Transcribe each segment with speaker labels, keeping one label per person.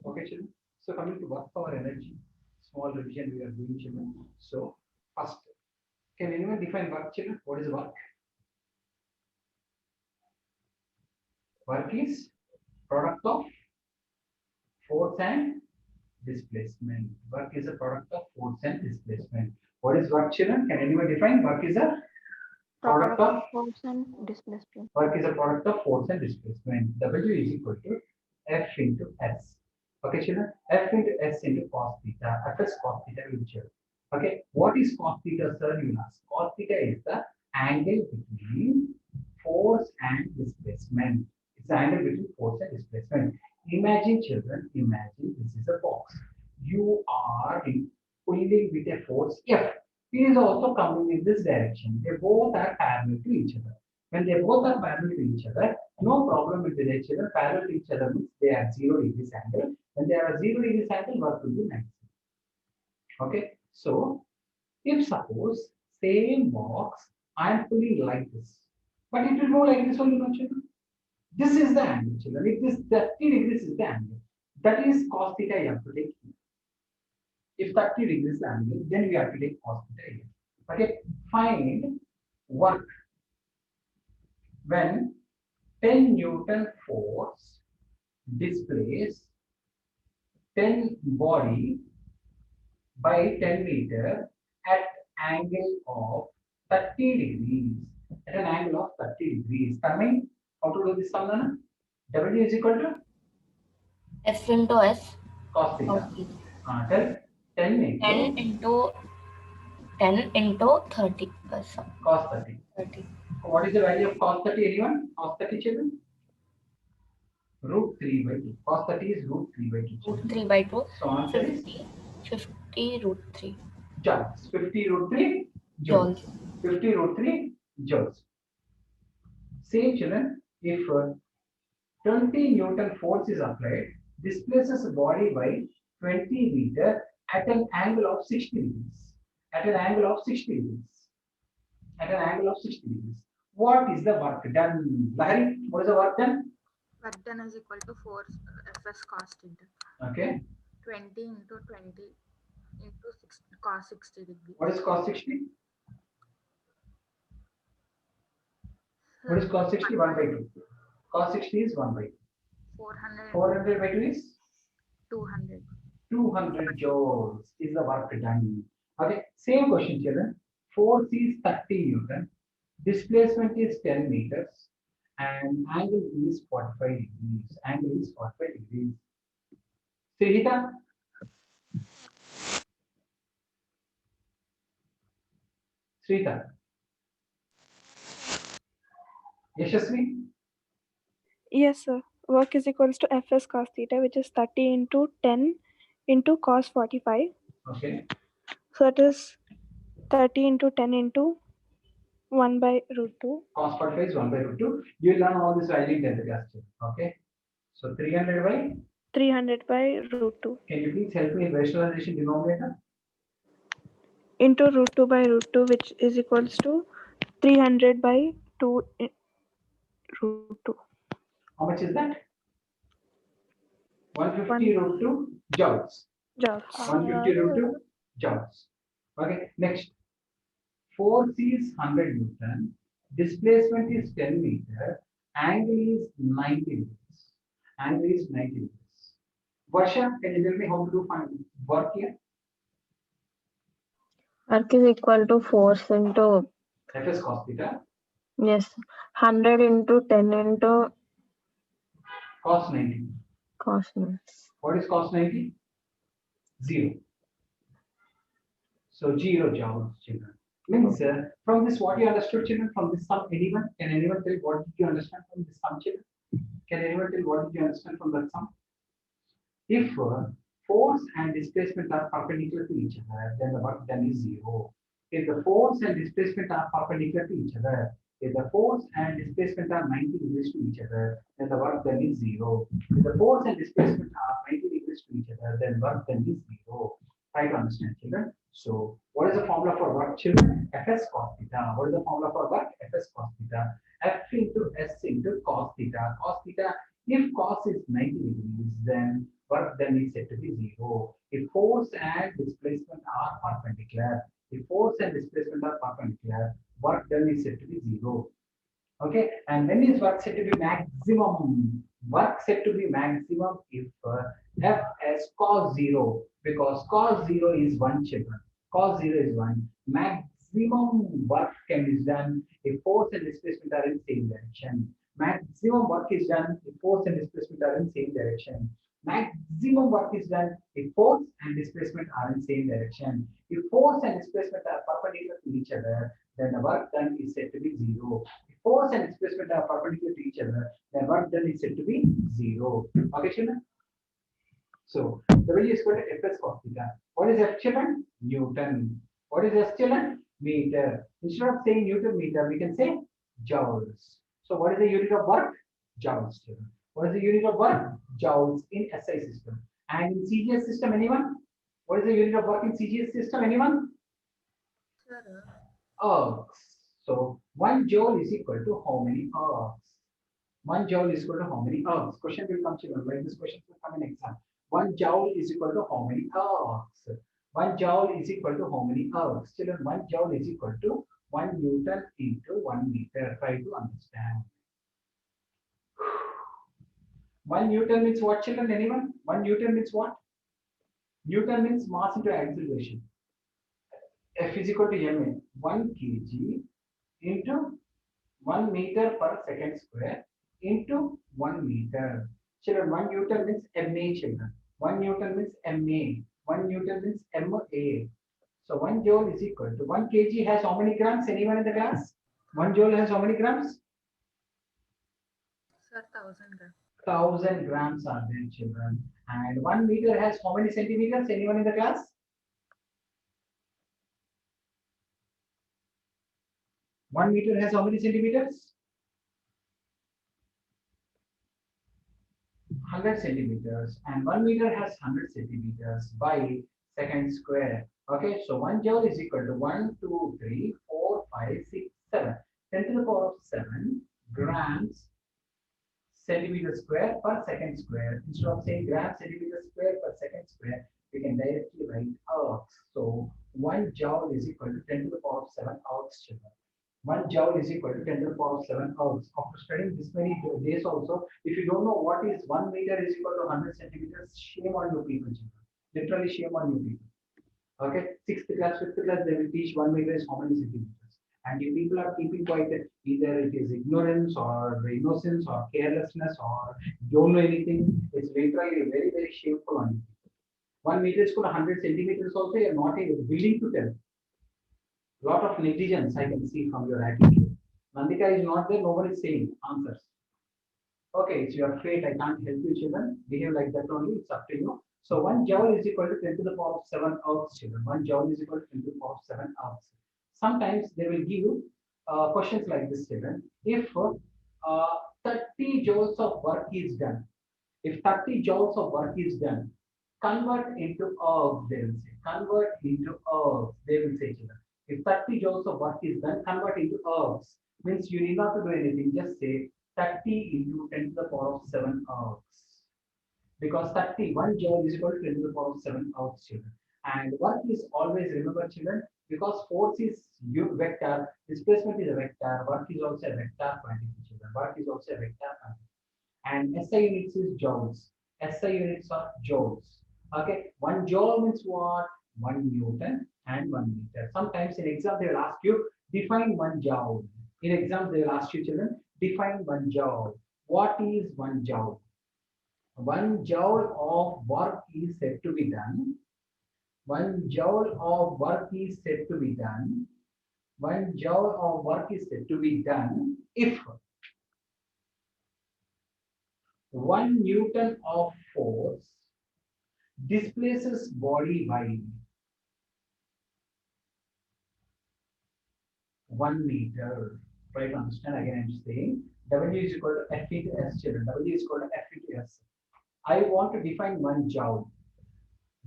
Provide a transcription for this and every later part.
Speaker 1: Okay, children. So coming to work power energy, small revision we are doing, children. So first, can anyone define work, children? What is work? Work is product of force and displacement. Work is a product of force and displacement. What is work, children? Can anyone define? Work is a product
Speaker 2: Product
Speaker 1: of
Speaker 2: of force and displacement.
Speaker 1: work is a product of force and displacement. W is equal to F into S. Okay, children. F into S into cos theta. F is cos theta will change. Okay. What is cos theta, sir? You ask. Cos theta is the angle between force and displacement. It's the angle between force and displacement. Imagine, children. Imagine this is a box. You are pulling with a force F. It is also coming in this direction. They both are parallel to each other. When they both are parallel to each other, no problem with the each other. Parallel to each other means they are 0 degrees angle. When they are a 0 degrees angle, work will be 90. Okay. So if suppose same box I am pulling like this, but it will go like this only, no children. This is the angle, children. If this 30 degrees is the angle, that is cos theta you have to take. If 30 degrees angle, then we have to take cos theta here. Okay. Find work when 10 Newton force displays 10 body by 10 meter at angle of 30 degrees. At an angle of 30 degrees. Coming, how to do this sum? W is equal to
Speaker 2: F into S.
Speaker 1: cos theta.
Speaker 2: Okay.
Speaker 1: Tell 10
Speaker 2: 10
Speaker 1: into
Speaker 2: into 10 into 30.
Speaker 1: cos 30.
Speaker 2: 30.
Speaker 1: What is the value of cos 30? Anyone? Cos 30, children? Root 3 by 2. Cos 30 is root 3 by 2.
Speaker 2: Root
Speaker 1: Children.
Speaker 2: 3 by 2.
Speaker 1: So answer is
Speaker 2: 50 root 3.
Speaker 1: joules. 50 root 3
Speaker 2: Joules.
Speaker 1: joules. 50 root 3 joules. Same, children, if 20 Newton force is applied, displaces the body by 20 meter at an angle of 60 degrees. At an angle of 60 degrees. At an angle of 60 degrees. What is the work done? Lahari, what is the work done?
Speaker 3: Work done is equal to force Fs cos theta.
Speaker 1: Okay.
Speaker 3: 20 into 20 into cos 60 degree.
Speaker 1: What is cos 60? What is cos 60? 1 by 2. Cos 60 is 1 by 2.
Speaker 3: 400.
Speaker 1: 400 by 2 is
Speaker 3: 200.
Speaker 1: 200 joules is the work done. Okay, same question, children. Force is 30 Newton, displacement is 10 meters, and angle is 45 degrees. Angle is 45 degrees. Srihita? Srihita? Yashasvi?
Speaker 4: Yes, sir. Work is equals to Fs cos theta, which is 30 into 10 into cos 45.
Speaker 1: Okay.
Speaker 4: So it is 30 into 10 into 1 by root 2.
Speaker 1: Cos 45 is 1 by root 2. You will learn all this value in 10th class. Okay. So 300 by?
Speaker 4: 300 by root 2.
Speaker 1: Can you please help me in rationalization denominator?
Speaker 4: Into root 2 by root 2, which is equals to 300 by 2 root 2.
Speaker 1: How much is that? 150 root 2 joules.
Speaker 4: Joules.
Speaker 1: 150 root 2 joules. Okay, next. Force is 100 Newton. Displacement is 10 meter. Angle is 90 degrees. Angle is 90 degrees. Varsha, can you tell me how to do work here?
Speaker 5: Work is equal to force into,
Speaker 1: Fs cos theta.
Speaker 5: yes, 100 into 10 into
Speaker 1: Cos 90.
Speaker 5: cos.
Speaker 1: What is cos 90? 0. So 0 joules, children. Means from this, what you understood, children, from this sum, anyone? Can anyone tell what did you understand from this sum, children? Can anyone tell what did you understand from that sum? If force and displacement are perpendicular to each other, then the work done is 0. If the force and displacement are perpendicular to each other, if the force and displacement are 90 degrees to each other, then the work done is 0. If the force and displacement are 90 degrees to each other, then work done is 0. Try to understand, children. So, what is the formula for work, children? Fs cos theta. What is the formula for work? Fs cos theta. F into S into cos theta. Cos theta, if cos is 90 degrees, then work done is said to be 0. If force and displacement are perpendicular, if force and displacement are perpendicular, work done is said to be 0. Okay, and when is work said to be maximum? Work said to be maximum if F as cos 0, because cos 0 is 1 children. Cos 0 is 1. Maximum work can be done if force and displacement are in same direction. Maximum work is done if force and displacement are in same direction. Maximum work is done if force and displacement are in same direction. If force and displacement are perpendicular to each other, then the work done is said to be 0. If force and displacement are perpendicular to each other, then work done is said to be 0. Okay, children? So W is equal to F S cos theta. What is F, children? Newton. What is S, children? Meter. Instead of saying Newton meter, we can say joules. So what is the unit of work? Joules, children. What is the unit of work? Joules in SI system. And in CGS system, anyone? What is the unit of work in CGS system? Anyone?
Speaker 3: Sir,
Speaker 1: Ergs. So 1 joule is equal to how many ergs? 1 joule is equal to how many ergs? Question will come, children. Like this question will come in exam. 1 joule is equal to how many ergs? 1 joule is equal to how many ergs? Children, 1 joule is equal to 1 Newton into 1 meter. Try to understand. 1 Newton means what, children? Anyone? 1 Newton means what? Newton means mass into acceleration. F is equal to ma. 1 kg into 1 meter per second square into 1 meter. Children, 1 Newton means ma, children. 1 Newton means ma. 1 Newton means ma. So 1 joule is equal to 1 kg has how many grams? Anyone in the class? 1 joule has how many grams?
Speaker 3: sir, 1000 gram.
Speaker 1: 1000 grams are there, children. And 1 meter has how many centimeters? Anyone in the class? 1 meter has how many centimeters? 100 centimeters, and 1 meter has 100 centimeters by second square. Okay, so 1 joule is equal to 1, 2, 3, 4, 5, 6, 7. 10 to the power of 7 grams centimeter square per second square. Instead of saying gram centimeter square per second square, we can directly write ergs. So 1 joule is equal to 10 to the power of 7 ergs, children. 1 joule is equal to 10 to the power of 7 ergs. After studying this many days also, if you don't know what is 1 meter is equal to 100 centimeters, shame on you people, children. Literally shame on you people. Okay, 6th class, 5th class, they will teach 1 meter is how many centimeters. And you people are keeping quiet, either it is ignorance or innocence or carelessness or don't know anything. It's literally very, very shameful on you. 1 meter is equal to 100 centimeters also, you are not willing to tell. Lot of negligence I can see from your attitude. Nandika is not there, no one is saying answers. Okay, it's your fate, I can't help you, children. Behave like that only, it's up to you. So 1 joule is equal to 10 to the power of 7 ergs, children. 1 joule is equal to 10 to the power of 7 ergs. Sometimes they will give you questions like this, children. If 30 joules of work is done, if 30 joules of work is done, convert into ergs, they will say. Convert into ergs, they will say, children. If 30 joules of work is done, convert into ergs. Means you need not to do anything, just say 30 into 10 to the power of 7 ergs. Because 1 joule is equal to 10 to the power of 7 ergs, children. And work is always, remember, children, because force is vector, displacement is a vector, work is also a vector quantity, children. Work is also a vector quantity. And SI units is joules. SI units are joules. Okay, 1 joule means what? 1 Newton and 1 meter. Sometimes in exam they will ask you define 1 joule. In exam they will ask you, children, define 1 joule. What is 1 joule? 1 joule of work is said to be done. 1 joule of work is said to be done. 1 joule of work is said to be done if 1 Newton of force displaces body by 1 meter. Try to understand again. I'm saying W is equal to F into S, children. W is equal to F into S. I want to define 1 joule.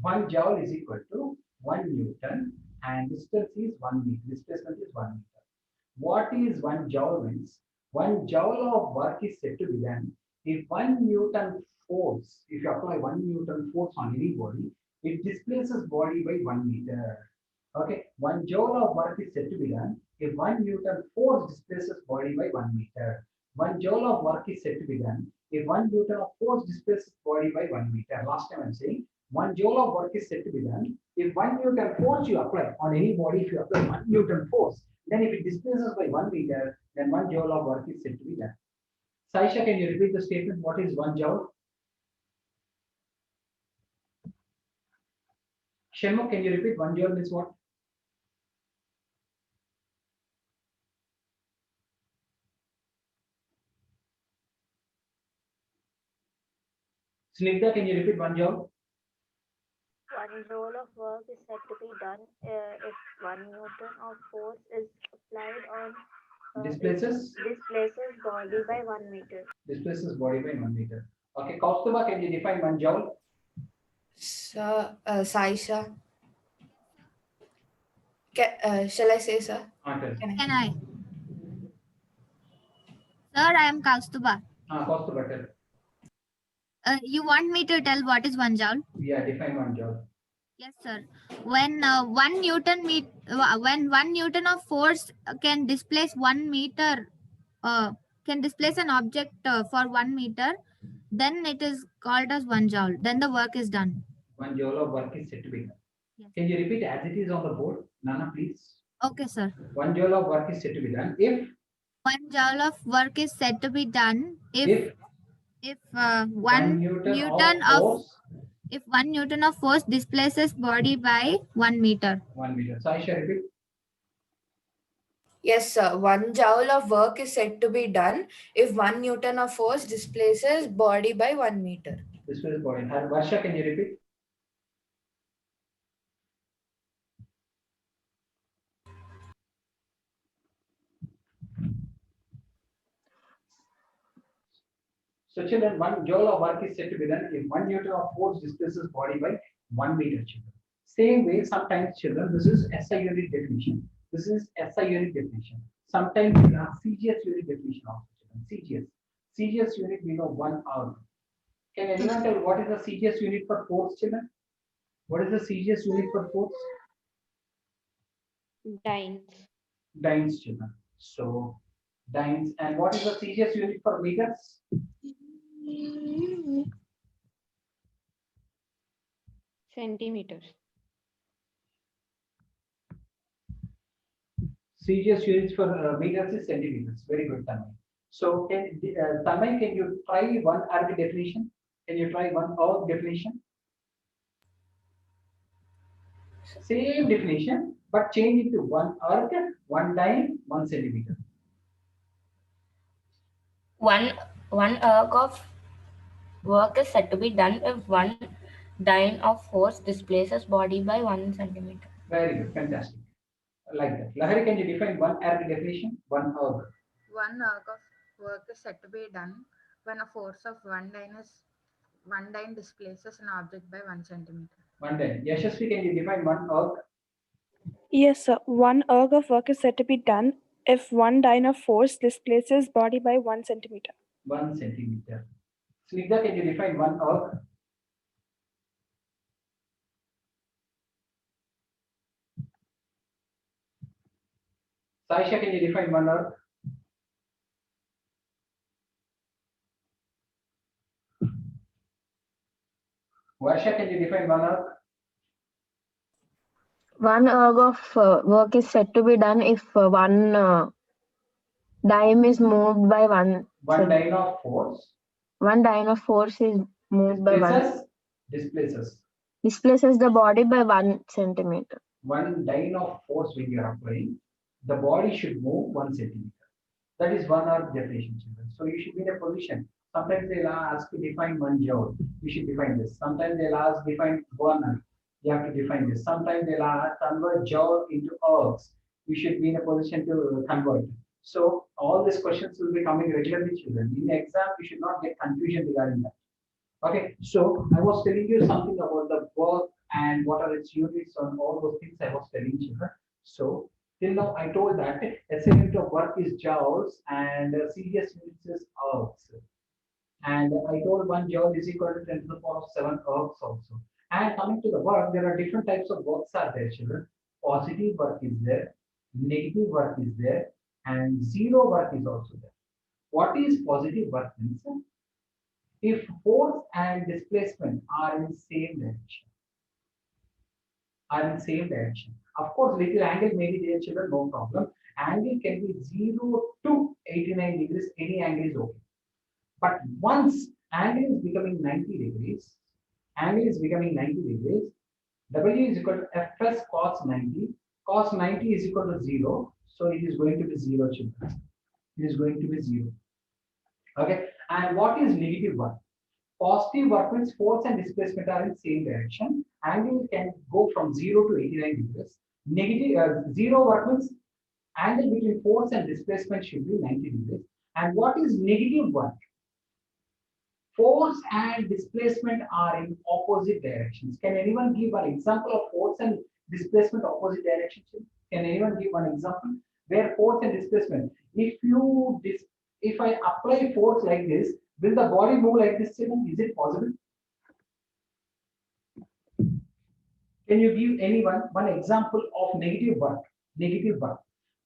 Speaker 1: 1 joule is equal to 1 Newton and distance is 1 meter. Displacement is 1 meter. What is 1 joule means? 1 joule of work is said to be done if 1 Newton force, if you apply 1 Newton force on any body, it displaces body by 1 meter. Okay, 1 joule of work is said to be done if 1 Newton force displaces body by 1 meter. 1 joule of work is said to be done if 1 Newton of force displaces body by 1 meter. Last time I'm saying 1 joule of work is said to be done if 1 Newton force you apply on any body, if you apply 1 Newton force, then if it displaces by 1 meter, then 1 joule of work is said to be done. Saisha, can you repeat the statement? What is 1 joule? Shenmukh, can you repeat 1 joule means what? Snigdha, can you repeat 1 joule?
Speaker 6: 1 joule of work is said to be done if 1 Newton of force is applied on
Speaker 1: Displaces?
Speaker 6: displaces body by 1 meter.
Speaker 1: Displaces body by 1 meter. Okay, Kaustuba, can you define 1 joule?
Speaker 7: Sir, Saisha. Shall I say, sir?
Speaker 1: Okay.
Speaker 8: Can I? Sir, I am Kaustuba.
Speaker 1: Kaustuba, tell.
Speaker 8: You want me to tell what is 1 joule?
Speaker 1: Yeah, define 1 joule.
Speaker 8: Yes, sir. When 1 Newton of force can displace 1 meter, can displace an object for 1 meter, then it is called as 1 joule. Then the work is done.
Speaker 1: 1 joule of work is said to be done.
Speaker 8: Yes.
Speaker 1: Can you repeat as it is on the board? Nana, please.
Speaker 8: Okay, sir.
Speaker 1: 1 joule of work is said to be done if
Speaker 8: 1 joule of work is said to be done if 1 Newton of
Speaker 1: force,
Speaker 8: if 1 Newton of force displaces body by 1 meter.
Speaker 1: 1 meter. Saisha, repeat.
Speaker 7: Yes, sir. 1 joule of work is said to be done if 1 Newton of force displaces body by 1 meter.
Speaker 1: This was body. Varsha, can you repeat? So children, 1 joule of work is said to be done if 1 Newton of force displaces body by 1 meter, children. Same way, sometimes children, this is SI unit definition. This is SI unit definition. Sometimes we have CGS unit definition also, children. CGS. CGS unit, we know 1 hour. Can anyone tell what is the CGS unit for force, children? What is the CGS unit for force?
Speaker 6: Dynes.
Speaker 1: Dynes, children. So, dynes. And what is the CGS unit for meters?
Speaker 6: Centimeters.
Speaker 1: CGS units for meters is centimeters. Very good, Tanmay. So, Tanmay, can you try 1 erg definition? Can you try 1 erg definition? Same definition, but change it to 1 erg, 1 dyne, 1 centimeter.
Speaker 2: 1 erg of work is said to be done if 1 dyne of force displaces body by 1 centimeter.
Speaker 1: Very good, fantastic. Like that. Lahari, can you define 1 erg definition? 1 erg.
Speaker 3: 1 erg of work is said to be done when a force of 1 dyne displaces an object by 1 centimeter.
Speaker 1: 1 dyne. Yashasvi, can you define 1 erg?
Speaker 4: Yes, sir. 1 erg of work is said to be done if 1 dyne of force displaces body by 1 centimeter.
Speaker 1: 1 centimeter. Snigdha, can you define 1 erg? Saisha, can you define 1 erg? Varsha, can you define 1 erg?
Speaker 5: 1 erg of work is said to be done if 1 dime is moved by 1.
Speaker 1: 1 dyne of force.
Speaker 5: 1 dyne of force is moved by 1.
Speaker 1: Displaces
Speaker 5: Displaces the body by 1 centimeter.
Speaker 1: 1 dyne of force when you are applying, the body should move 1 centimeter. That is 1 erg definition, children. So you should be in a position. Sometimes they'll ask to define 1 joule. You should define this. Sometimes they'll ask define 1 erg. You have to define this. Sometimes they'll ask convert joule into ergs. You should be in a position to convert. So all these questions will be coming regularly, children. In the exam, you should not get confusion regarding that. Okay, so I was telling you something about the work and what are its units and all those things I was telling children. So Till now, I told that SI unit of work is joules and CS units is ergs. And I told 1 joule is equal to 10 to the power of 7 ergs also. And coming to the work, there are different types of works are there, children. Positive work is there, negative work is there, and zero work is also there. What is positive work means? If force and displacement are in same direction, Of course, little angle may be there, children, no problem. Angle can be 0 to 89 degrees, any angle is okay. But once angle is becoming 90 degrees, W is equal to F plus cos 90. Cos 90 is equal to 0. So it is going to be 0, children. It is going to be 0. Okay. And what is negative work? Positive work means force and displacement are in same direction. Angle can go from 0 to 89 degrees. Negative zero work means angle between force and displacement should be 90 degrees. And what is negative work? Force and displacement are in opposite directions. Can anyone give an example of force and displacement opposite directions? Can anyone give one example where force and displacement? If I apply force like this, will the body move like this? Is it possible? Can you give anyone one example of negative work?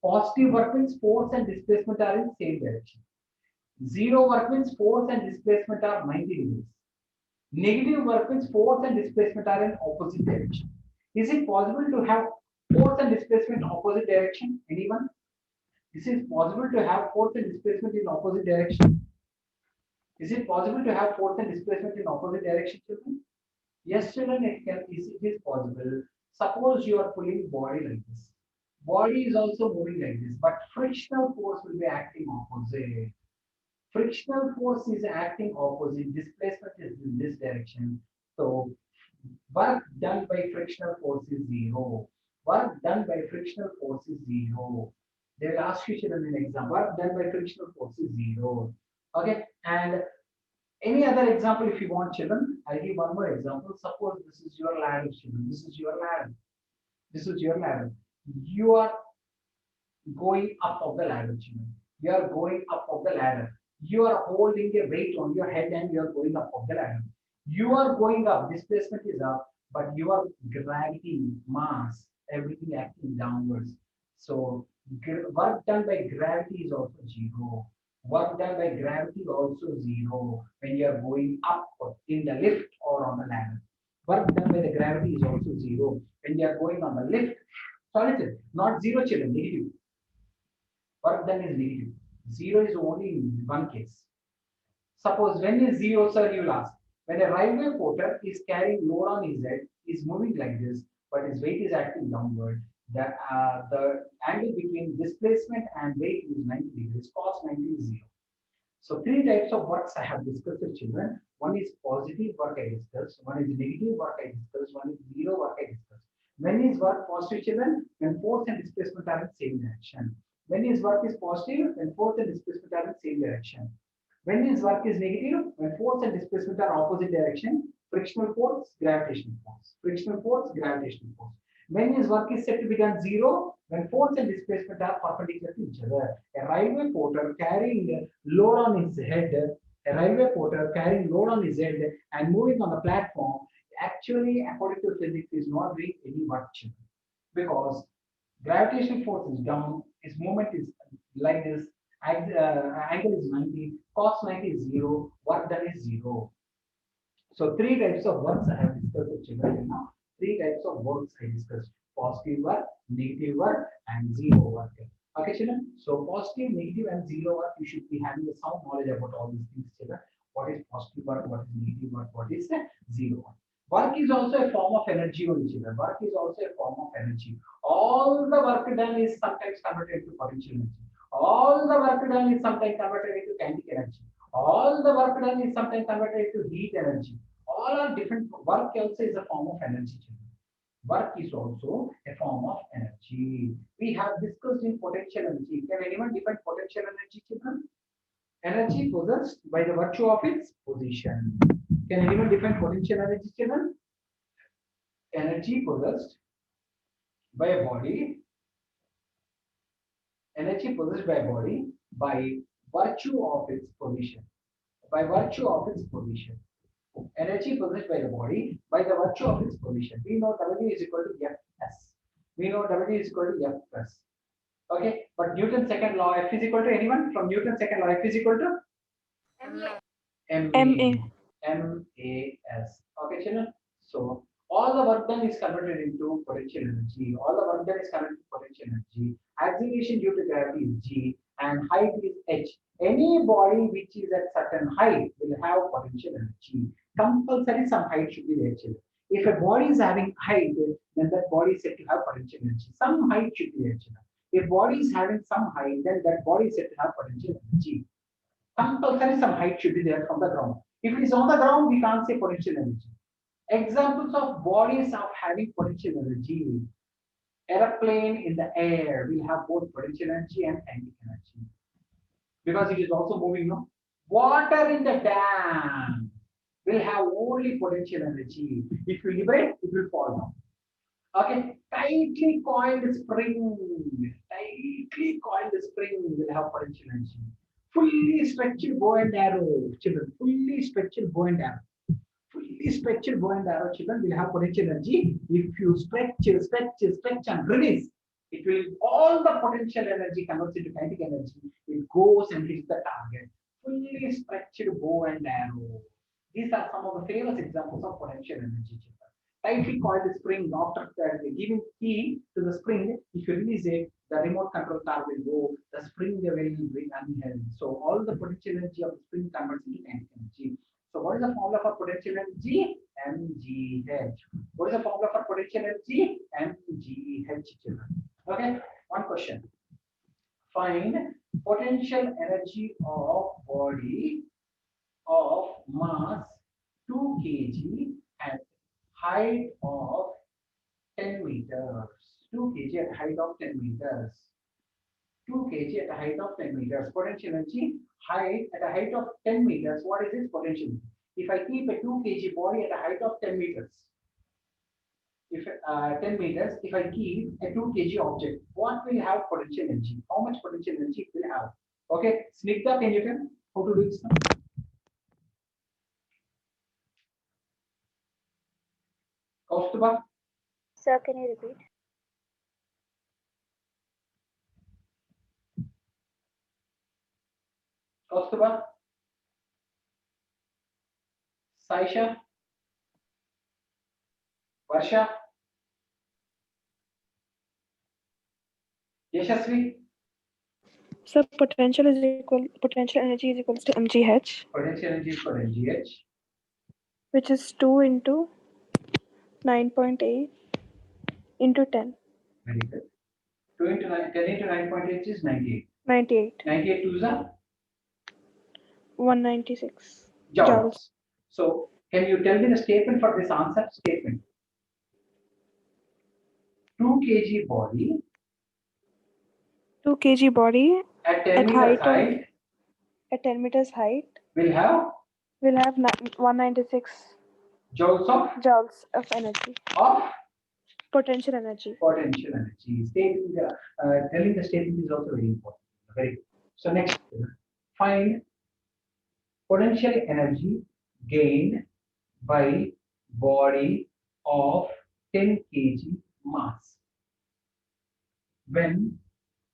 Speaker 1: Positive work means force and displacement are in same direction. Zero work means force and displacement are 90 degrees. Negative work means force and displacement are in opposite direction. Is it possible to have force and displacement in opposite direction? Anyone? Is it possible to have force and displacement in opposite direction? Is it possible to have force and displacement in opposite direction, children? Yes, children, it is possible. Suppose you are pulling body like this. Body is also moving like this, but frictional force will be acting opposite. Frictional force is acting opposite. Displacement is in this direction. So work done by frictional force is 0. Work done by frictional force is 0. They will ask you children an exam. Work done by frictional force is 0. Okay. And any other example if you want, children? I'll give one more example. Suppose this is your ladder, children. This is your ladder. You are going up of the ladder, children. You are going up of the ladder. You are holding a weight on your head and you are going up of the ladder. You are going up, displacement is up, but your gravity, mass, everything acting downwards. So work done by gravity is also 0. Work done by gravity also 0 when you are going up in the lift or on the ladder. Work done by the gravity is also 0 when you are going on the lift. Sorry, not 0, children, negative. Work done is negative. 0 is only in one case. Suppose when is 0, sir, you will ask. When a railway porter is carrying load on his head, is moving like this, but his weight is acting downward. The angle between displacement and weight is 90 degrees. Cos 90 is 0. So 3 types of works I have discussed with children. One is positive work I discussed. One is negative work I discussed. One is zero work I discussed. When is work positive, children? When force and displacement are in the same direction. When his work is positive, when force and displacement are in the same direction. When his work is negative, when force and displacement are opposite direction, frictional force, gravitational force. Frictional force, gravitational force. When his work is said to be done 0, when force and displacement are perpendicular to each other. A railway porter carrying load on his head, and moving on the platform, actually, according to physics, is not doing any work, because gravitational force is down, his movement is like this, angle is 90, cos 90 is 0, work done is 0. So 3 types of works I have discussed with children now. 3 types of works I discussed: positive work, negative work, and zero work. Okay, children. So positive, negative, and zero work, you should be having a sound knowledge about all these things, children. What is positive work? What is negative work? What is zero work? Work is also a form of energy, only, children. Work is also a form of energy. All the work done is sometimes converted into potential energy. All the work done is sometimes converted into kinetic energy. All the work done is sometimes converted into heat energy. All are different. Work also is a form of energy. Work is also a form of energy. We have discussed in potential energy. Can anyone define potential energy, children? Energy possessed by the virtue of its position. Can anyone define potential energy, children? Energy possessed by a body Energy possessed by body by virtue of its position. By virtue of its position. Energy possessed by the body by the virtue of its position. We know W is equal to Fs. We know W is equal to Fs. Okay, but Newton's second law, F is equal to anyone from Newton's second law, F is equal to MAS. Okay, children. So all the work done is converted into potential energy. All the work done is converted into potential energy. Acceleration due to gravity is G and height is H. Any body which is at certain height will have potential energy. Compulsory some height should be there, children. If a body is having height, then that body is said to have potential energy. Some height should be there, children. If body is having some height, then that body is said to have potential energy. Compulsory some height should be there from the ground. If it is on the ground, we can't say potential energy. Examples of bodies of having potential energy. Airplane in the air will have both potential energy and kinetic energy. Because it is also moving, no? Water in the dam will have only potential energy. If you liberate, it will fall down. Okay, tightly coiled spring will have potential energy. Fully stretched bow and arrow, children. Fully stretched bow and arrow. Fully stretched bow and arrow, children, will have potential energy. If you stretch and release, it will all the potential energy converts into kinetic energy. It goes and hits the target. Fully stretched bow and arrow. These are some of the famous examples of potential energy, children. Tightly coiled spring, after giving key to the spring, if you release it, the remote control car will go, the spring will be unheld. So all the potential energy of the spring converts into kinetic energy. So what is the formula for potential energy? mgh. What is the formula for potential energy? mgh, children. Okay, one question. Find potential energy of body of mass 2 kg at height of 10 meters. 2 kg at height of 10 meters. 2 kg at a height of 10 meters. Potential energy height at a height of 10 meters. What is its potential? If I keep a 2 kg body at a height of 10 meters, if 10 meters, if I keep a 2 kg object, what will have potential energy? How much potential energy it will have? Okay, Snigdha, can you tell how to do this? Kaustuba?
Speaker 6: Sir, can you repeat?
Speaker 1: Kaustuba? Saisha? Varsha? Yashasvi?
Speaker 4: So potential energy is equal to mgh,
Speaker 1: Potential energy is for mgh.
Speaker 4: which is 2 into 9.8 into 10.
Speaker 1: Very good. 2 into 9, 10 into 9.8 is 98.
Speaker 4: 98.
Speaker 1: 98 to the
Speaker 4: 196
Speaker 1: joules. So can you tell me the statement for this answer? Statement. 2 kg body
Speaker 4: 2 kg body
Speaker 1: at 10 meters height
Speaker 4: at 10 meters height
Speaker 1: will have
Speaker 4: 196
Speaker 1: joules
Speaker 4: of energy,
Speaker 1: of
Speaker 4: potential energy.
Speaker 1: potential energy. Telling the statement is also very important. Very good. So next, find potential energy gained by body of 10 kg mass when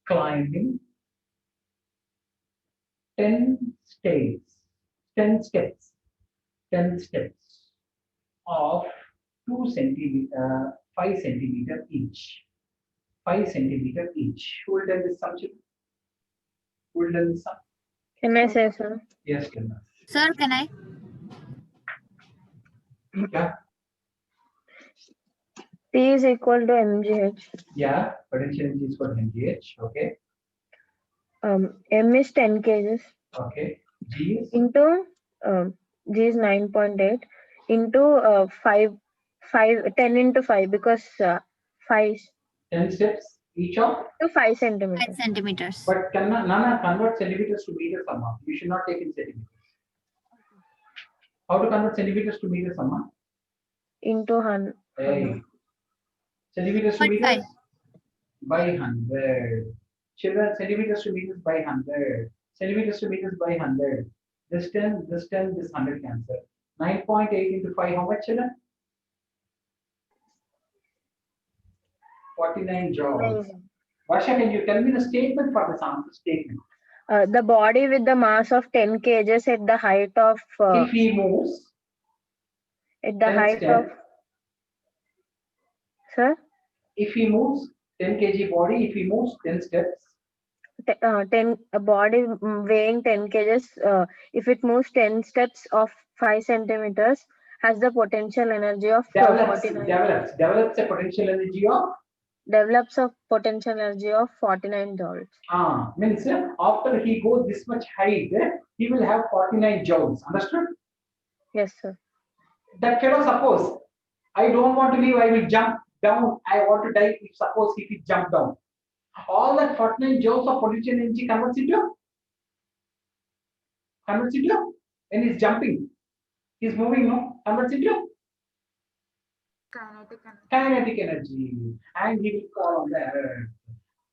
Speaker 1: climbing 10 steps of 5 centimeter each. 5 centimeter each. Who will tell this sum? Who will tell this sum?
Speaker 5: Can I say so?
Speaker 1: Yes, Kilna.
Speaker 8: Sir, can I?
Speaker 1: Yeah,
Speaker 5: P is equal to mgh.
Speaker 1: yeah. Potential energy is for mgh. Okay,
Speaker 5: M is 10 kgs
Speaker 1: okay. G is
Speaker 5: into G is 9.8 into 10 into 5 because 5
Speaker 1: 10 steps each of.
Speaker 5: to 5
Speaker 8: 5
Speaker 5: centimeters.
Speaker 8: centimeters.
Speaker 1: But Nana convert centimeters to meters, Amma. You should not take in centimeters. How to convert centimeters to meters, Amma?
Speaker 5: Into 100.
Speaker 1: Hey. Centimeters to
Speaker 8: 0.5.
Speaker 1: meters by 100. Children, centimeters to meters by 100. Centimeters to meters by 100. This 10, this 10, this 100 cancel. 9.8 into 5, how much, children? 49 joules. Varsha, can you tell me the statement for this answer statement?
Speaker 5: The body with the mass of 10 kgs at the height of
Speaker 1: If he moves,
Speaker 5: at the
Speaker 1: 10
Speaker 5: height
Speaker 1: step,
Speaker 5: of sir
Speaker 1: if he moves 10 kg body, if he moves 10 steps,
Speaker 5: 10 a body weighing 10 kgs if it moves 10 steps of 5 centimeters has the potential energy of
Speaker 1: develops
Speaker 5: 49
Speaker 1: a potential energy of
Speaker 5: develops a potential energy of 49 joules.
Speaker 1: Means after he goes this much height, he will have 49 joules. Understood?
Speaker 5: Yes, sir.
Speaker 1: That fellow, suppose I don't want to leave, I will jump down. I want to die. If suppose if he jump down, all that 49 joules of potential energy converts into when he's jumping, he's moving, no, converts into kinetic energy, and he will fall on the earth.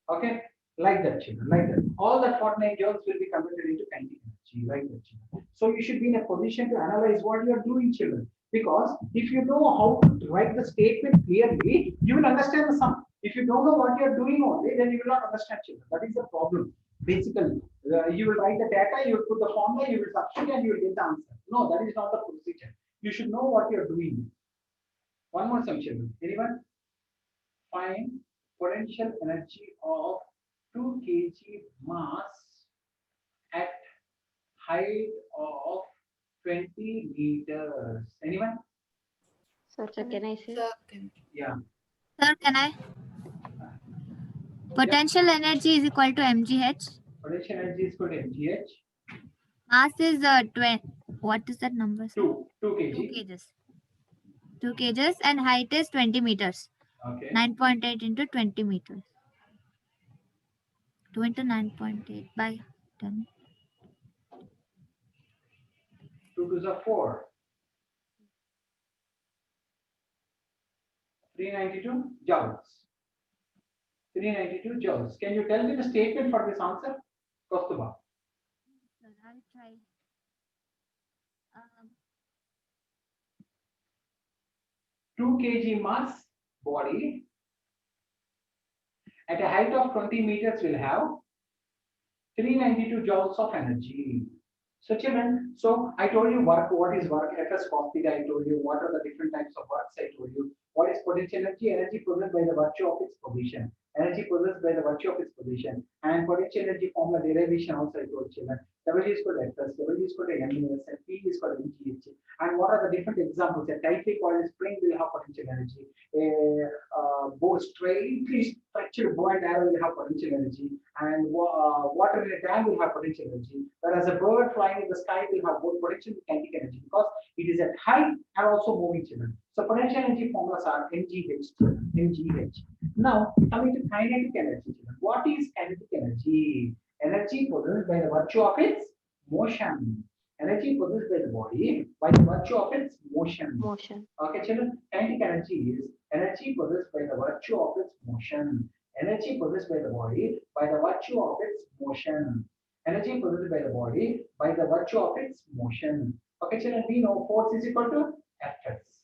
Speaker 1: Okay, like that, children, like that. All the 49 joules will be converted into kinetic energy, like that, children. So you should be in a position to analyze what you are doing, children. Because if you know how to write the statement clearly, you will understand the sum. If you don't know what you are doing only, then you will not understand, children. That is the problem. Basically, you will write the data, you will put the formula, you will substitute, and you will get the answer. No, that is not the procedure. You should know what you are doing. One more sum, children. Anyone? Find potential energy of 2 kg mass at height of 20 meters. Anyone?
Speaker 6: Sir, can I say?
Speaker 1: Yeah.
Speaker 8: Sir, can I? Potential energy is equal to mgh.
Speaker 1: Potential energy is equal to mgh.
Speaker 8: Mass is 20. What is that number? Sir?
Speaker 1: 2 kg.
Speaker 8: 2 kgs. 2 kgs and height is 20 meters.
Speaker 1: Okay.
Speaker 8: 9.8 into 20 meters. 2 into 9.8 by 10.
Speaker 1: 2 to the 4. 392 joules. 392 joules. Can you tell me the statement for this answer? Kaustuba.
Speaker 8: I'll try.
Speaker 1: 2 kg mass body at a height of 20 meters will have 392 joules of energy. So children, so I told you work, what is work, Fs cos theta, I told you what are the different types of works, I told you what is potential energy, energy possessed by the virtue of its position, energy possessed by the virtue of its position, and potential energy formula derivation also I told children. W is equal to Fs, W is equal to MES, and P is equal to mgh. And what are the different examples? A tightly coiled spring will have potential energy. A bow straightly structured bow and arrow will have potential energy, and water in a dam will have potential energy. Whereas a bird flying in the sky will have both potential and kinetic energy because it is at height and also moving, children. So potential energy formulas are mgh. Now coming to kinetic energy, children. What is kinetic energy? Energy possessed by the virtue of its motion. Energy possessed by the body by the virtue of its motion. Okay, children. Kinetic energy is energy possessed by the virtue of its motion. Energy possessed by the body by the virtue of its motion. Energy possessed by the body by the virtue of its motion. Okay, children, we know force is equal to Fs.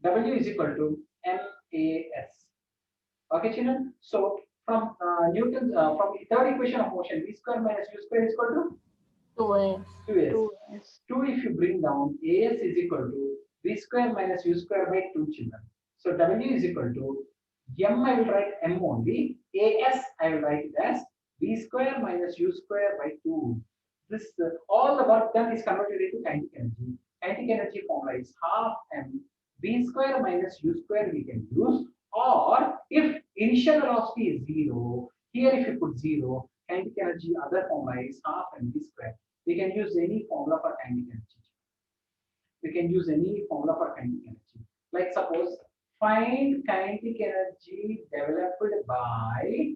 Speaker 1: W is equal to MAS. Okay, children. So from Newton's from the third equation of motion, v square minus u square is equal to 2s. 2 if you bring down, as is equal to v square minus u square by 2, children. So W is equal to m, I will write m only, as I will write it as v square minus u square by 2. This all the work done is converted into kinetic energy. Kinetic energy formula is half m v square minus u square we can use, or if initial velocity is 0, here if you put 0, kinetic energy other formula is half m v square. We can use any formula for kinetic energy. We can use any formula for kinetic energy. Like suppose find kinetic energy developed by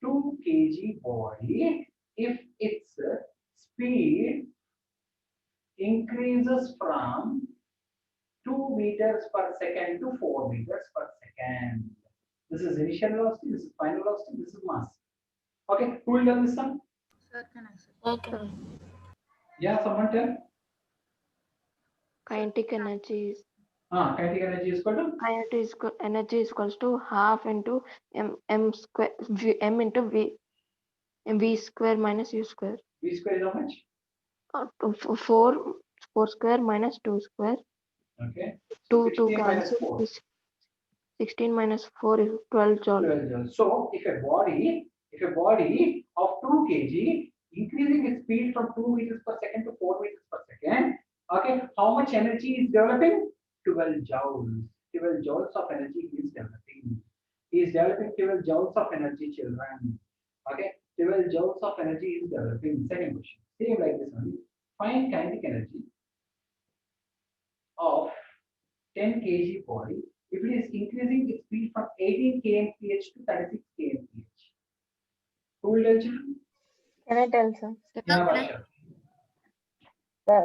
Speaker 1: 2 kg body if its speed increases from 2 meters per second to 4 meters per second. This is initial velocity, this is final velocity, this is mass. Okay, who will tell this one?
Speaker 3: Sir, can I say?
Speaker 2: Okay.
Speaker 1: Yeah, someone tell.
Speaker 9: Kinetic energy is
Speaker 1: Kinetic energy is equal to
Speaker 9: energy is equals to half into m square m into v square minus u square.
Speaker 1: V square is how much?
Speaker 9: 4 square minus 2 square.
Speaker 1: Okay. So
Speaker 9: 2
Speaker 1: 16 minus
Speaker 9: cancel
Speaker 1: 4.
Speaker 9: is 16 minus 4 is 12 joule.
Speaker 1: 12 joules. So if a body of 2 kg increasing its speed from 2 meters per second to 4 meters per second, okay, how much energy is developing? 12 joules. 12 joules of energy is developing. He is developing 12 joules of energy, children. Okay, 12 joules of energy is developing. Second question. Same like this one. Find kinetic energy of 10 kg body if it is increasing its speed from 18 kmph to 36 kmph. Who will tell you?
Speaker 5: Can I tell, sir?
Speaker 1: Yeah,
Speaker 8: Okay.
Speaker 1: Basha.
Speaker 5: The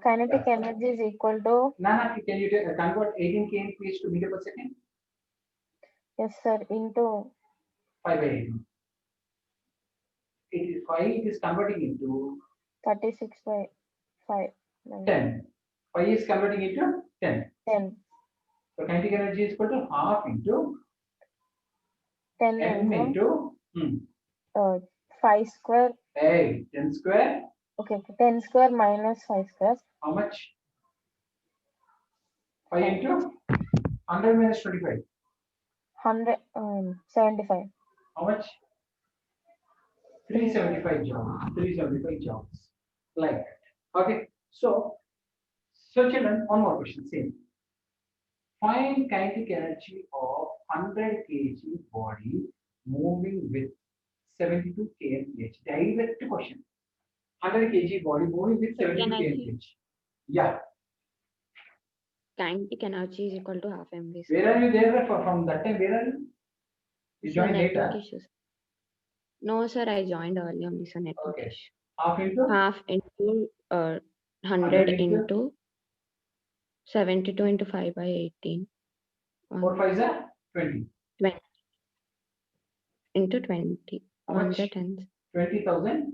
Speaker 5: kinetic energy is equal to,
Speaker 1: Nana, can you convert 18 kmph to meter per second?
Speaker 5: yes, sir, into
Speaker 1: 5 by 18. It is 5, it is converting into
Speaker 5: 36 by 5.
Speaker 1: 10. 5 is converting into 10.
Speaker 5: 10.
Speaker 1: So kinetic energy is equal to half into
Speaker 5: 10
Speaker 1: m
Speaker 5: into
Speaker 1: into
Speaker 5: 5 square.
Speaker 1: 10 square.
Speaker 5: Okay, 10 square minus 5 square.
Speaker 1: How much? 5 into 100 minus 25.
Speaker 5: 75.
Speaker 1: How much? 375 joules. 375 joules. Like that. Okay. So children, one more question. Same. Find kinetic energy of 100 kg body moving with 72 kmph. Direct question. 100 kg body moving with 72
Speaker 9: Can I
Speaker 1: kmph. Yeah.
Speaker 9: Kinetic energy is equal to half mv
Speaker 1: Where
Speaker 9: square.
Speaker 1: are you there from that time? Where are you? You
Speaker 9: This is a
Speaker 1: joined
Speaker 9: network
Speaker 1: later.
Speaker 9: issues. No, sir, I joined early on this network
Speaker 1: Okay.
Speaker 9: issue.
Speaker 1: Half into
Speaker 9: Half into 100
Speaker 1: 100 into
Speaker 9: into 72 into 5 by 18.
Speaker 1: 4 5 is 20.
Speaker 9: 20 into 20.
Speaker 1: How
Speaker 9: 1
Speaker 1: much?
Speaker 9: the tens.
Speaker 1: 20,000.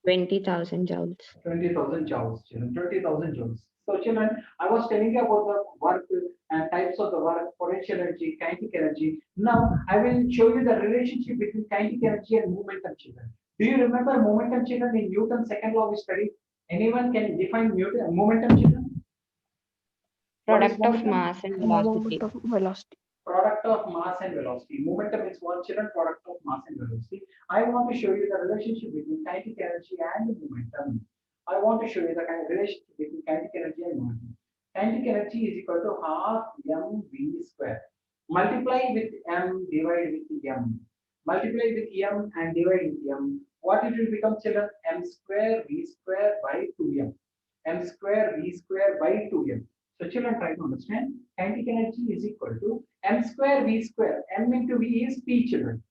Speaker 9: 20,000 joules.
Speaker 1: 20,000 joules, children. 20,000 joules. So, children, I was telling you about the work and types of the work, potential energy, kinetic energy. Now, I will show you the relationship between kinetic energy and momentum, children. Do you remember momentum, children, in Newton's second law we studied? Anyone can define momentum, children? What is
Speaker 9: Product of
Speaker 1: momentum?
Speaker 9: mass and velocity.
Speaker 4: Moment of velocity.
Speaker 1: Product of mass and velocity. Momentum is one, children, product of mass and velocity. I want to show you the relationship between kinetic energy and momentum. I want to show you the kind of relationship between kinetic energy and momentum. Kinetic energy is equal to half mv square. Multiply with m, divide with m. Multiply with m and divide with m. What it will become, children? M square v square by 2m. M square v square by 2m. So children, try to understand. Kinetic energy is equal to m square v square. M into v is p, children.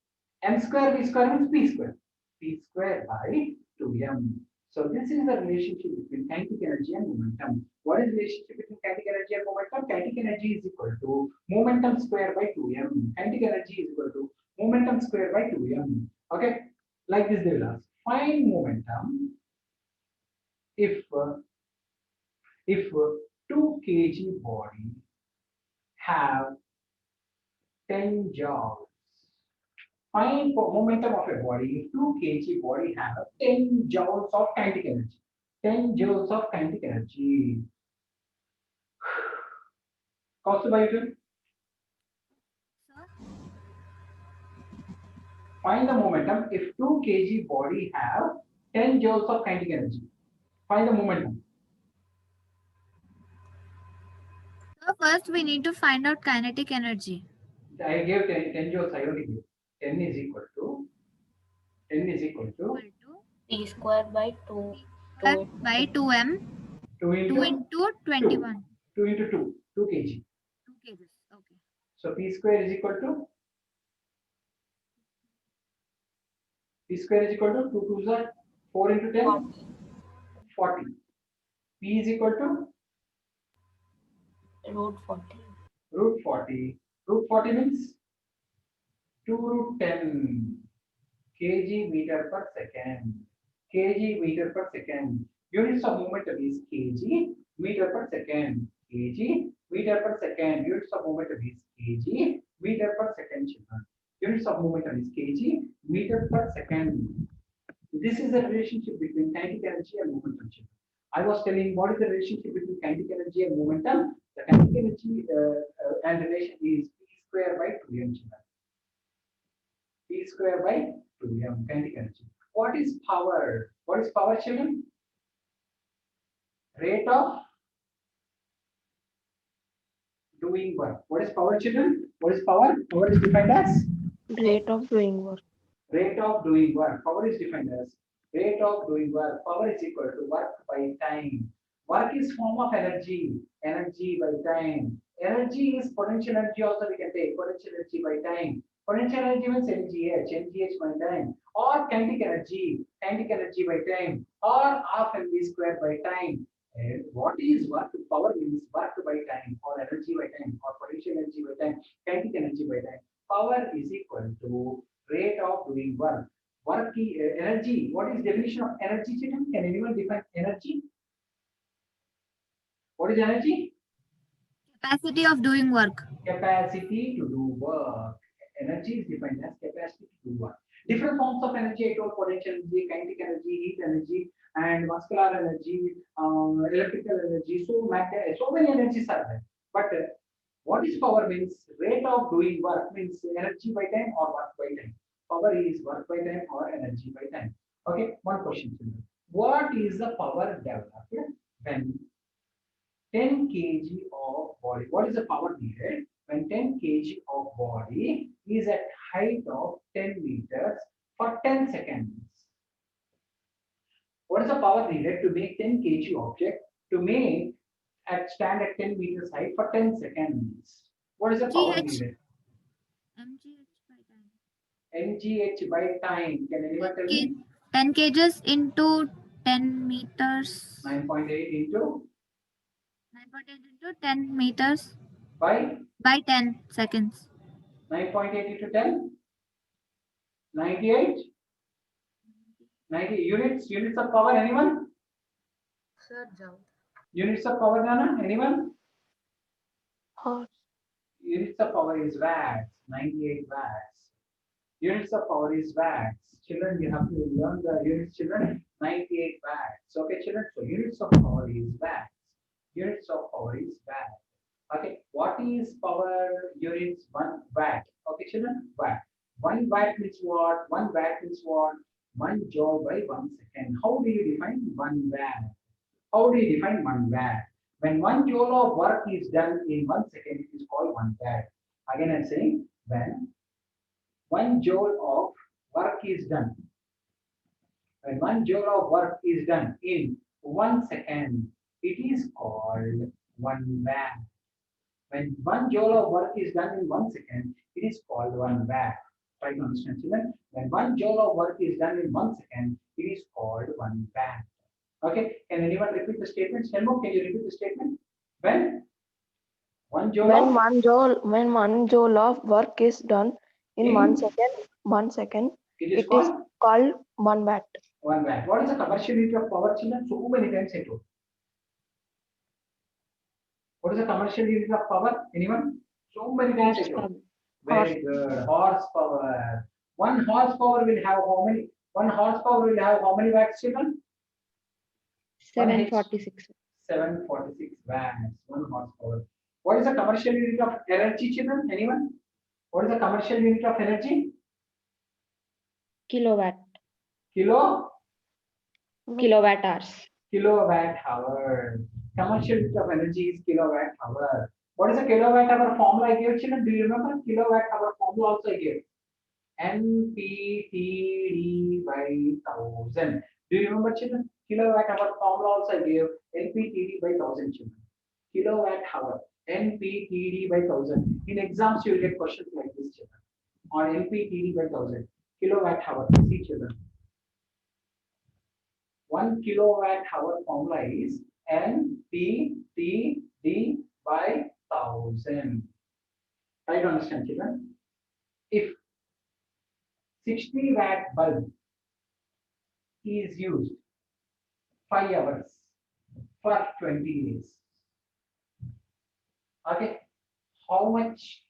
Speaker 1: M square v square means p square. P square by 2m. So this is the relationship between kinetic energy and momentum. What is the relationship between kinetic energy and momentum? Kinetic energy is equal to momentum square by 2m. Kinetic energy is equal to momentum square by 2m. Okay, like this they will ask. Find momentum if 2 kg body have 10 joules. Find momentum of a body if 2 kg body have 10 joules of kinetic energy. 10 joules of kinetic energy. Kaustuba, find the momentum if 2 kg body have 10 joules of kinetic energy. Find the momentum.
Speaker 8: So first we need to find out kinetic energy.
Speaker 1: I gave 10 joules. I only gave 10 is equal to
Speaker 8: Equal to
Speaker 2: T square by 2.
Speaker 8: square by 2m
Speaker 1: 2
Speaker 8: 2 into 21.
Speaker 1: 2 into 2, 2 kg.
Speaker 8: 2 kgs. Okay.
Speaker 1: So P square is equal to 2 2s are 4 into 10, 40. P is equal to
Speaker 2: Root 40.
Speaker 1: root 40. Root 40 means 2 root 10 kg meter per second. Kg meter per second. Units of momentum is kg meter per second. Kg meter per second. Units of momentum is kg meter per second, children. Units of momentum is kg meter per second. This is the relationship between kinetic energy and momentum, children. I was telling what is the relationship between kinetic energy and momentum. The kinetic energy and relation is p square by 2m, children. P square by 2m, kinetic energy. What is power? What is power, children? Rate of doing work. What is power, children? What is power? Power is defined as
Speaker 9: Rate of doing work.
Speaker 1: rate of doing work. Power is defined as rate of doing work. Power is equal to work by time. Work is form of energy. Energy by time. Energy is potential energy also we can take. Potential energy by time. Potential energy means NGH. NGH by time. Or kinetic energy. Kinetic energy by time. Or half mv square by time. And what is work? Power means work by time or energy by time or potential energy by time. Kinetic energy by time. Power is equal to rate of doing work. Work energy. What is definition of energy, children? Can anyone define energy? What is energy?
Speaker 8: Capacity of doing work.
Speaker 1: Capacity to do work. Energy is defined as capacity to do work. Different forms of energy, I told potential energy, kinetic energy, heat energy, and muscular energy, electrical energy. So many energies are there. But what is power means rate of doing work means energy by time or work by time. Power is work by time or energy by time. Okay, one question. What is the power developed when 10 kg of body? What is the power needed when 10 kg of body is at height of 10 meters for 10 seconds? What is the power needed to make 10 kg object to make stand at 10 meters height for 10 seconds? What is the power
Speaker 8: GH.
Speaker 1: needed?
Speaker 8: MGH by time.
Speaker 1: NGH by time. Can anyone tell me?
Speaker 8: 10 kgs into 10 meters.
Speaker 1: 9.8 into
Speaker 8: 9.8 into 10 meters
Speaker 1: by
Speaker 8: 10 seconds.
Speaker 1: 9.8 into 10. 98. 90 units. Units of power. Anyone?
Speaker 3: Sir, joule.
Speaker 1: Units of power, Nana? Anyone?
Speaker 9: Horse.
Speaker 1: Units of power is watts. 98 watts. Units of power is watts. Children, you have to learn the units, children. 98 watts. Okay, children. So units of power is watts. Units of power is watt. Okay. What is power units? 1 watt. Okay, children. Watt. 1 watt means what? 1 watt means what? 1 joule by 1 second. How do you define 1 watt? How do you define 1 watt? When 1 joule of work is done in 1 second, it is called 1 watt. Again, I'm saying when 1 joule of work is done. When 1 joule of work is done in 1 second, it is called 1 watt. When 1 joule of work is done in 1 second, it is called 1 watt. Try to understand, children. When 1 joule of work is done in 1 second, it is called 1 watt. Okay. Can anyone repeat the statement? Helmut, can you repeat the statement? When 1 joule
Speaker 9: When
Speaker 1: of
Speaker 9: when 1 joule of work is done in 1 second,
Speaker 1: it is
Speaker 9: it is
Speaker 1: called
Speaker 9: called 1 watt.
Speaker 1: 1 watt. What is the commercial unit of power, children? So many times I told. What is the commercial unit of power? Anyone? So many times I told. Very good. Horsepower. 1 horsepower will have how many? 1 horsepower will have how many watts, children?
Speaker 9: 746.
Speaker 1: 746 watts. 1 horsepower. What is the commercial unit of energy, children? Anyone? What is the commercial unit of energy?
Speaker 9: Kilowatt.
Speaker 1: Kilowatt
Speaker 9: hours.
Speaker 1: Kilowatt hour. Commercial unit of energy is kilowatt hour. What is the kilowatt hour formula I gave, children? Do you remember? Kilowatt hour formula also I gave. NPTD by 1000. Do you remember, children? Kilowatt hour formula also I gave. NPTD by 1000, children. Kilowatt hour. NPTD by 1000. In exams, you will get questions like this, children. On NPTD by 1000. Kilowatt hour. See, children. 1 kilowatt hour formula is NPTD by 1000. Try to understand, children. If 60 60-watt bulb is used 5 hours for 20 days. Okay, how much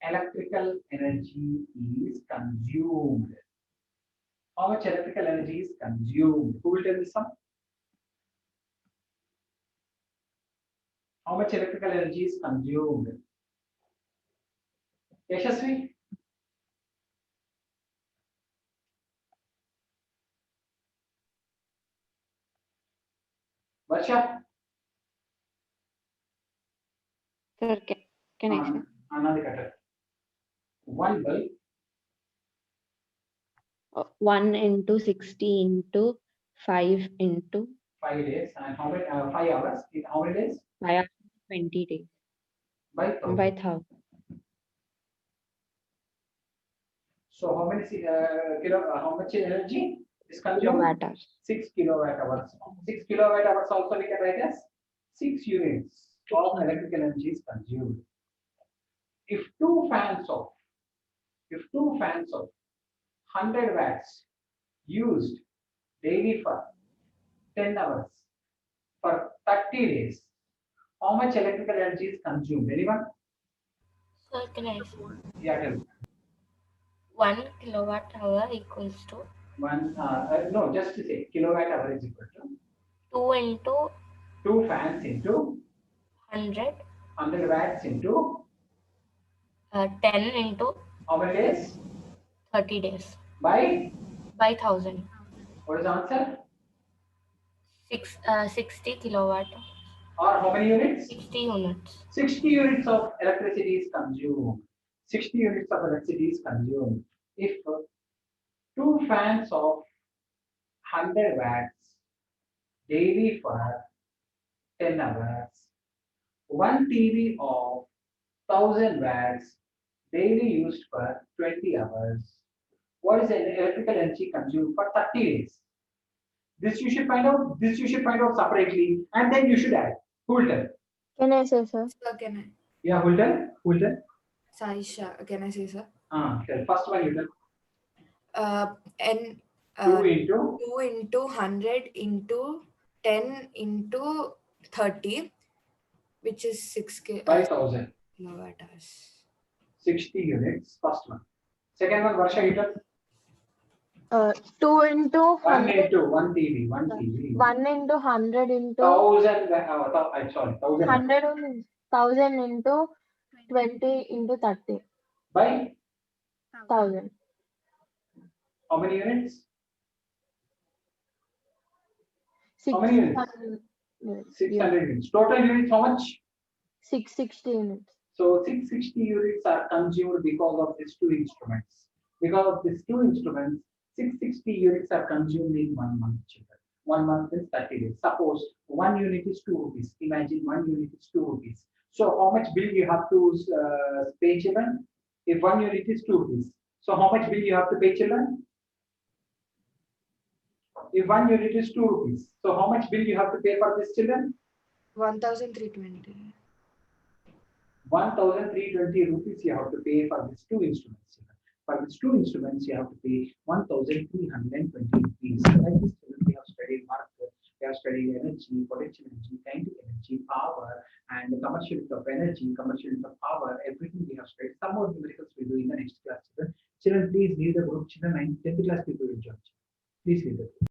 Speaker 1: electrical energy is consumed? How much electrical energy is consumed? Who will tell me some? How much electrical energy is consumed? Yashasvi? Varsha?
Speaker 9: Sir, can I say?
Speaker 1: Another cutter. One bulb.
Speaker 9: 1 into 60 into 5 into
Speaker 1: 5 days. And how many? 5 hours. In how many days?
Speaker 9: 5 hours, 20 days.
Speaker 1: By
Speaker 9: By
Speaker 1: 1,000.
Speaker 9: 1,000.
Speaker 1: So how many how much energy is consumed?
Speaker 9: Kilowatt hours.
Speaker 1: 6 kilowatt hours. 6 kilowatt hours also we can write as 6 units of electrical energy is consumed. If two fans of 100 watts used daily for 10 hours for 30 days, how much electrical energy is consumed? Anyone?
Speaker 2: Sir, can I say?
Speaker 1: Yeah, tell me.
Speaker 2: 1 kilowatt hour equals to
Speaker 1: No, just to say kilowatt hour is equal to
Speaker 2: 2 into
Speaker 1: 2 fans into
Speaker 2: 100,
Speaker 1: 100 watts into
Speaker 2: 10 into
Speaker 1: how many days?
Speaker 2: 30 days
Speaker 1: By
Speaker 2: 1,000.
Speaker 1: what is the answer?
Speaker 2: 60 kilowatt.
Speaker 1: Or how many units?
Speaker 2: 60 units.
Speaker 1: 60 units of electricity is consumed. 60 units of electricity is consumed. If two fans of 100 watts daily for 10 hours, one TV of 1000 watts daily used for 20 hours, what is the electrical energy consumed for 30 days? This you should find out. This you should find out separately, and then you should add. Who will tell?
Speaker 5: Can I say, sir?
Speaker 7: Sir, can I?
Speaker 1: Yeah, who will tell? Who will tell?
Speaker 7: Saisha, can I say, sir?
Speaker 1: Tell. First one you tell.
Speaker 7: And
Speaker 1: 2 into
Speaker 7: 2 into 100 into 10 into 30, which is 6
Speaker 1: 5,000.
Speaker 7: kilowatt hours.
Speaker 1: 60 units. First one. Second one, Varsha, you tell.
Speaker 5: 2 into
Speaker 1: 1
Speaker 5: 100.
Speaker 1: into 1 TV. 1 TV.
Speaker 5: 1 into 100 into
Speaker 1: 1,000. I'm sorry. 1,000.
Speaker 5: 100 and 1000 into 20 into 30.
Speaker 1: By
Speaker 5: 1000.
Speaker 1: how many units? How many units?
Speaker 5: 600 units.
Speaker 1: 600 units. Total units how much?
Speaker 5: 660 units.
Speaker 1: So 660 units are consumed because of these two instruments. Because of these two instruments, 660 units are consumed in 1 month. Children. 1 month is 30 days. Suppose 1 unit is 2 rupees. Imagine 1 unit is 2 rupees. So how much bill you have to pay, children? If 1 unit is 2 rupees. So how much bill you have to pay, children? If 1 unit is 2 rupees. So how much bill you have to pay for this, children?
Speaker 7: 1,320.
Speaker 1: 1,320 rupees you have to pay for these two instruments. For these two instruments, you have to pay 1,320 rupees. Like this, we have studied market, we have studied energy, potential energy, kinetic energy, power, and the commercial of energy, commercial of power, everything we have studied. Some more numericals we do in the next class. Children, please leave the group. Children, 9th, 10th class people will join. Please leave the group.